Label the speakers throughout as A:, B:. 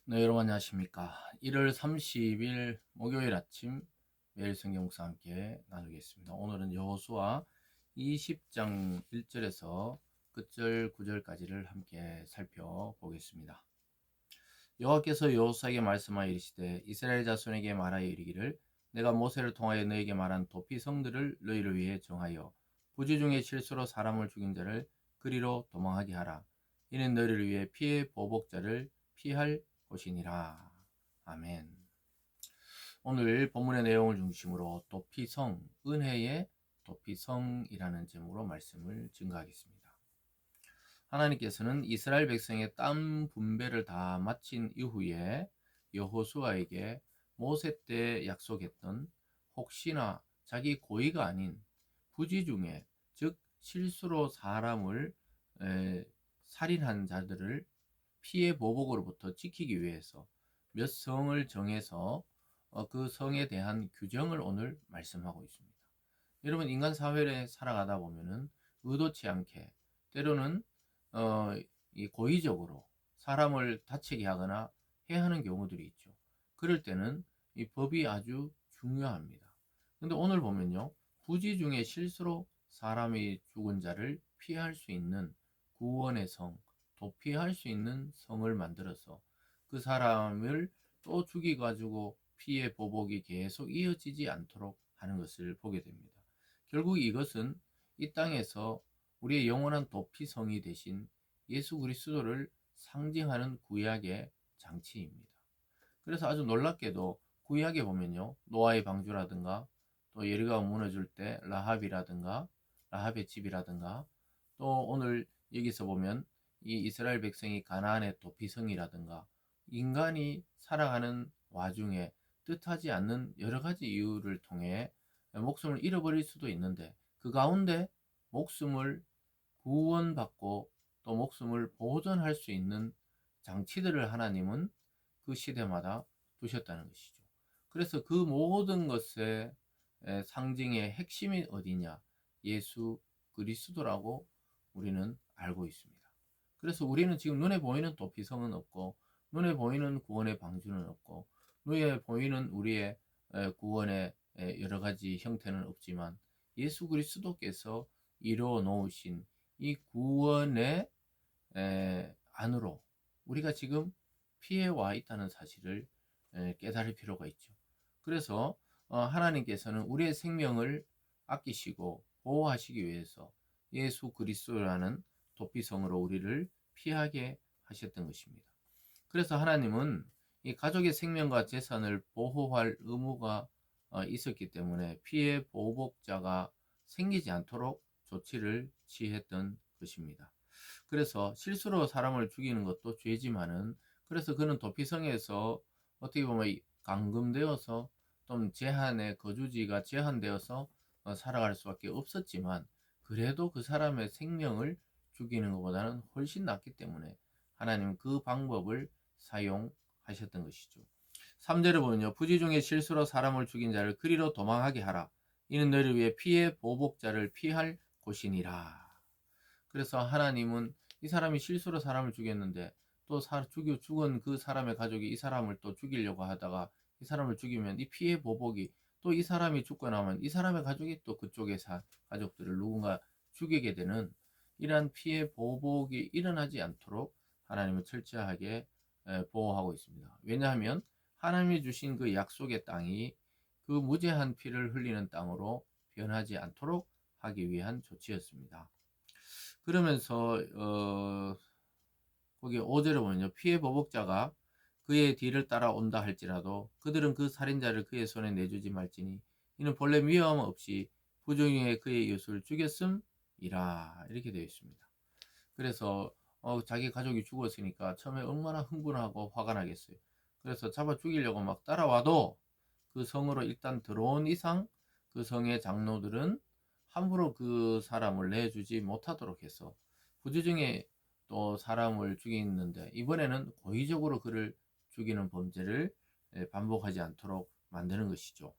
A: 네, 여러분 안녕하십니까. 1월 30일 목요일 아침 매일 성경 묵상 함께 나누겠습니다. 오늘은 여호수아 20장 1절에서 끝절 9절까지를 함께 살펴보겠습니다. 여호와께서 여호수아에게 말씀하여 이르시되 이스라엘 자손에게 말하여 이르기를 내가 모세를 통하여 너에게 말한 도피 성들을 너희를 위해 정하여 부지 중에 실수로 사람을 죽인 자를 그리로 도망하게 하라. 이는 너희를 위해 피해 보복자를 피할 곳이니라. 아멘. 오늘 본문의 내용을 중심으로 도피성, 은혜의 도피성이라는 제목으로 말씀을 증거하겠습니다. 하나님께서는 이스라엘 백성의 땀 분배를 다 마친 이후에 여호수아에게 모세 때 약속했던 혹시나 자기 고의가 아닌 부지 중에, 즉 실수로 사람을 살인한 자들을 피해 보복으로부터 지키기 위해서 몇 성을 정해서 그 성에 대한 규정을 오늘 말씀하고 있습니다. 여러분, 인간 사회에 살아가다 보면은 의도치 않게 때로는 이 고의적으로 사람을 다치게 하거나 해하는 경우들이 있죠. 그럴 때는 이 법이 아주 중요합니다. 근데 오늘 보면요, 부지 중에 실수로 사람이 죽은 자를 피할 수 있는 구원의 성, 도피할 수 있는 성을 만들어서 그 사람을 또 죽이가지고 피해 보복이 계속 이어지지 않도록 하는 것을 보게 됩니다. 결국 이것은 이 땅에서 우리의 영원한 도피성이 되신 예수 그리스도를 상징하는 구약의 장치입니다. 그래서 아주 놀랍게도 구약에 보면요, 노아의 방주라든가 또 여리고가 무너질 때 라합이라든가 라합의 집이라든가 또 오늘 여기서 보면 이 이스라엘 백성이 가나안의 도피성이라든가 인간이 살아가는 와중에 뜻하지 않는 여러 가지 이유를 통해 목숨을 잃어버릴 수도 있는데 그 가운데 목숨을 구원받고 또 목숨을 보존할 수 있는 장치들을 하나님은 그 시대마다 두셨다는 것이죠. 그래서 그 모든 것의 상징의 핵심이 어디냐? 예수 그리스도라고 우리는 알고 있습니다. 그래서 우리는 지금 눈에 보이는 도피성은 없고 눈에 보이는 구원의 방주는 없고 눈에 보이는 우리의 구원의 여러 가지 형태는 없지만 예수 그리스도께서 이루어 놓으신 이 구원의 안으로 우리가 지금 피해 와 있다는 사실을 깨달을 필요가 있죠. 그래서 하나님께서는 우리의 생명을 아끼시고 보호하시기 위해서 예수 그리스도라는 도피성으로 우리를 피하게 하셨던 것입니다. 그래서 하나님은 이 가족의 생명과 재산을 보호할 의무가 있었기 때문에 피해 보복자가 생기지 않도록 조치를 취했던 것입니다. 그래서 실수로 사람을 죽이는 것도 죄지만은 그래서 그는 도피성에서 어떻게 보면 감금되어서 좀 제한의 거주지가 제한되어서 살아갈 수밖에 없었지만 그래도 그 사람의 생명을 죽이는 것보다는 훨씬 낫기 때문에 하나님은 그 방법을 사용하셨던 것이죠. 3절을 보면요. 부지 중에 실수로 사람을 죽인 자를 그리로 도망하게 하라. 이는 너희를 위해 피해 보복자를 피할 곳이니라. 그래서 하나님은 이 사람이 실수로 사람을 죽였는데 또 죽은 그 사람의 가족이 이 사람을 또 죽이려고 하다가 이 사람을 죽이면 이 피해 보복이 또 이 사람이 죽고 나면 이 사람의 가족이 또 그쪽의 가족들을 누군가 죽이게 되는 이러한 피해 보복이 일어나지 않도록 하나님은 철저하게 보호하고 있습니다. 왜냐하면 하나님이 주신 그 약속의 땅이 그 무죄한 피를 흘리는 땅으로 변하지 않도록 하기 위한 조치였습니다. 그러면서 거기 5절에 보면요. 피해 보복자가 그의 뒤를 따라온다 할지라도 그들은 그 살인자를 그의 손에 내주지 말지니 이는 본래 위험 없이 부정하게 그의 이웃을 죽였음이라 이렇게 되어 있습니다. 그래서 자기 가족이 죽었으니까 처음에 얼마나 흥분하고 화가 나겠어요. 그래서 잡아 죽이려고 막 따라와도 그 성으로 일단 들어온 이상 그 성의 장로들은 함부로 그 사람을 내주지 못하도록 해서 부주중에 또 사람을 죽이는데 이번에는 고의적으로 그를 죽이는 범죄를 반복하지 않도록 만드는 것이죠.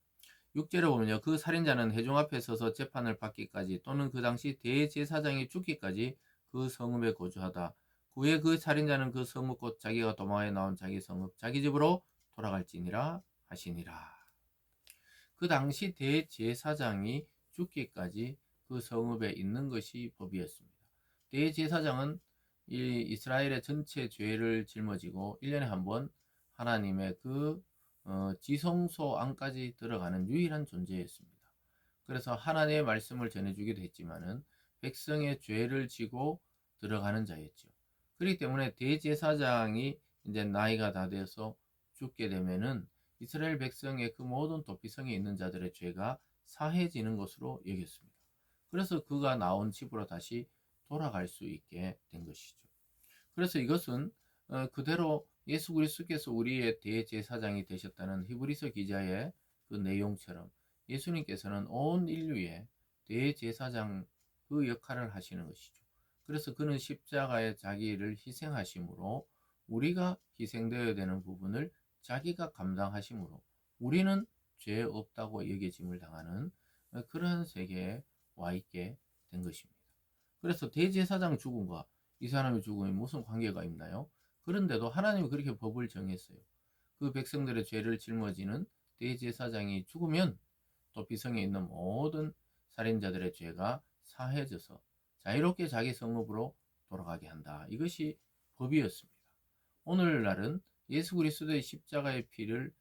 A: 6절에 보면요. 그 살인자는 회중 앞에 서서 재판을 받기까지 또는 그 당시 대제사장이 죽기까지 그 성읍에 거주하다 후에 그 살인자는 그 성읍 곧 자기가 도망하여 나온 자기 성읍 자기 집으로 돌아갈지니라 하시니라. 그 당시 대제사장이 죽기까지 그 성읍에 있는 것이 법이었습니다. 대제사장은 이 이스라엘의 전체 죄를 짊어지고 1년에 한 번 하나님의 그 지성소 안까지 들어가는 유일한 존재였습니다. 그래서 하나님의 말씀을 전해주기도 했지만은 백성의 죄를 지고 들어가는 자였죠. 그렇기 때문에 대제사장이 이제 나이가 다 돼서 죽게 되면은 이스라엘 백성의 그 모든 도피성에 있는 자들의 죄가 사해지는 것으로 여겼습니다. 그래서 그가 나온 집으로 다시 돌아갈 수 있게 된 것이죠. 그래서 이것은 그대로 예수 그리스도께서 우리의 대제사장이 되셨다는 히브리서 기자의 그 내용처럼 예수님께서는 온 인류의 대제사장 그 역할을 하시는 것이죠. 그래서 그는 십자가에 자기를 희생하심으로 우리가 희생되어야 되는 부분을 자기가 감당하심으로 우리는 죄 없다고 여겨짐을 당하는 그러한 세계에 와 있게 된 것입니다. 그래서 대제사장 죽음과 이 사람의 죽음이 무슨 관계가 있나요? 그런데도 하나님이 그렇게 법을 정했어요. 그 백성들의 죄를 짊어지는 대제사장이 죽으면 또 비성에 있는 모든 살인자들의 죄가 사해져서 자유롭게 자기 성읍으로 돌아가게 한다. 이것이 법이었습니다. 오늘날은 예수 그리스도의 십자가의 피를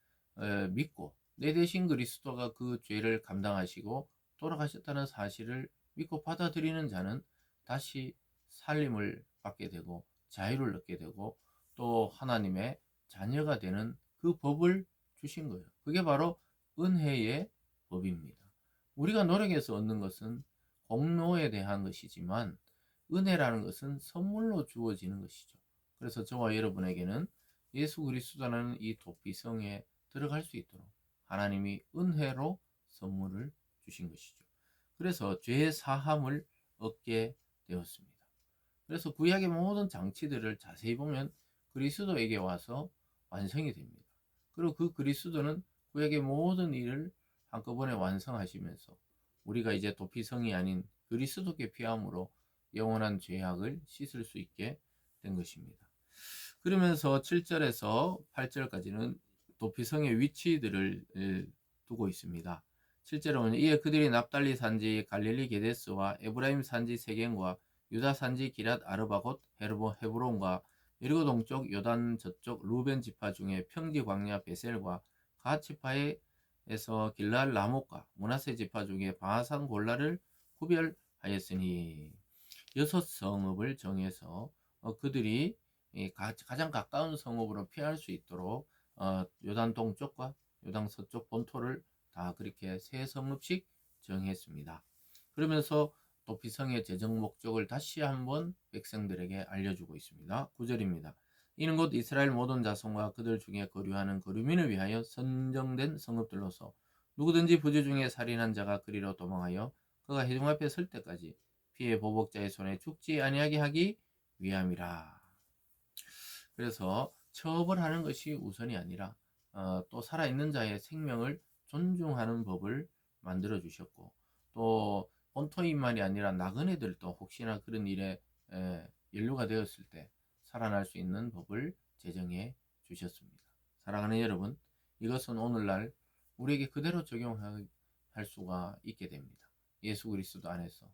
A: 믿고 내 대신 그리스도가 그 죄를 감당하시고 돌아가셨다는 사실을 믿고 받아들이는 자는 다시 살림을 받게 되고 자유를 얻게 되고 또 하나님의 자녀가 되는 그 법을 주신 거예요. 그게 바로 은혜의 법입니다. 우리가 노력해서 얻는 것은 공로에 대한 것이지만 은혜라는 것은 선물로 주어지는 것이죠. 그래서 저와 여러분에게는 예수 그리스도라는 이 도피성에 들어갈 수 있도록 하나님이 은혜로 선물을 주신 것이죠. 그래서 죄 사함을 얻게 되었습니다. 그래서 구약의 모든 장치들을 자세히 보면 그리스도에게 와서 완성이 됩니다. 그리고 그 그리스도는 구약의 모든 일을 한꺼번에 완성하시면서 우리가 이제 도피성이 아닌 그리스도께 피함으로 영원한 죄악을 씻을 수 있게 된 것입니다. 그러면서 7절에서 8절까지는 도피성의 위치들을 두고 있습니다. 7절은 이에 그들이 납달리 산지 갈릴리 게데스와 에브라임 산지 세겜과 유다 산지 기랏 아르바 곧 헤브론과 여리고 동쪽 요단 저쪽 루벤 지파 중에 평지 광야 베셀과 갓 지파에서 길랄 라못과 므낫세 지파 중에 바산 골라를 구별하였으니 6성읍을 정해서 그들이 가장 가까운 성읍으로 피할 수 있도록 요단 동쪽과 요단 서쪽 본토를 다 그렇게 세 성읍씩 정했습니다. 그러면서 도피성의 재정 목적을 다시 한번 백성들에게 알려주고 있습니다. 9절입니다. 이는 곧 이스라엘 모든 자손과 그들 중에 거류하는 거류민을 위하여 선정된 성읍들로서 누구든지 부주 중에 살인한 자가 그리로 도망하여 그가 회중 앞에 설 때까지 피해 보복자의 손에 죽지 아니하게 하기 위함이라. 그래서 처벌하는 것이 우선이 아니라 또 살아있는 자의 생명을 존중하는 법을 만들어 주셨고 또 본토인만이 아니라 나그네들도 혹시나 그런 일에 연루가 되었을 때 살아날 수 있는 법을 제정해 주셨습니다. 사랑하는 여러분, 이것은 오늘날 우리에게 그대로 적용할 수가 있게 됩니다. 예수 그리스도 안에서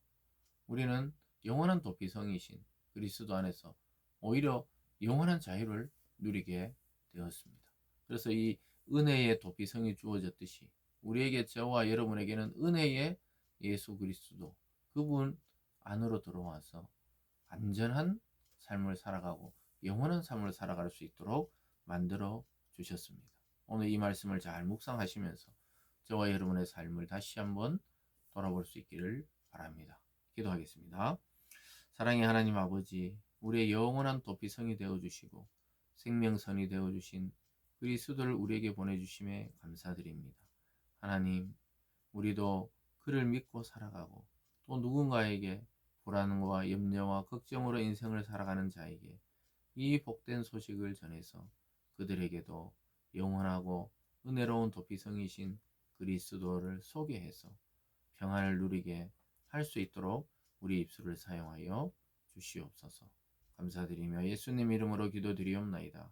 A: 우리는 영원한 도피성이신 그리스도 안에서 오히려 영원한 자유를 누리게 되었습니다. 그래서 이 은혜의 도피성이 주어졌듯이 우리에게 저와 여러분에게는 은혜의 예수 그리스도 그분 안으로 들어와서 안전한 삶을 살아가고 영원한 삶을 살아갈 수 있도록 만들어 주셨습니다. 오늘 이 말씀을 잘 묵상하시면서 저와 여러분의 삶을 다시 한번 돌아볼 수 있기를 바랍니다. 기도하겠습니다. 사랑의 하나님 아버지, 우리의 영원한 도피성이 되어주시고 생명선이 되어주신 그리스도를 우리에게 보내주심에 감사드립니다. 하나님, 우리도 그를 믿고 살아가고 또 누군가에게 불안과 염려와 걱정으로 인생을 살아가는 자에게 이 복된 소식을 전해서 그들에게도 영원하고 은혜로운 도피성이신 그리스도를 소개해서 평안을 누리게 할 수 있도록 우리 입술을 사용하여 주시옵소서. 감사드리며 예수님 이름으로 기도드리옵나이다.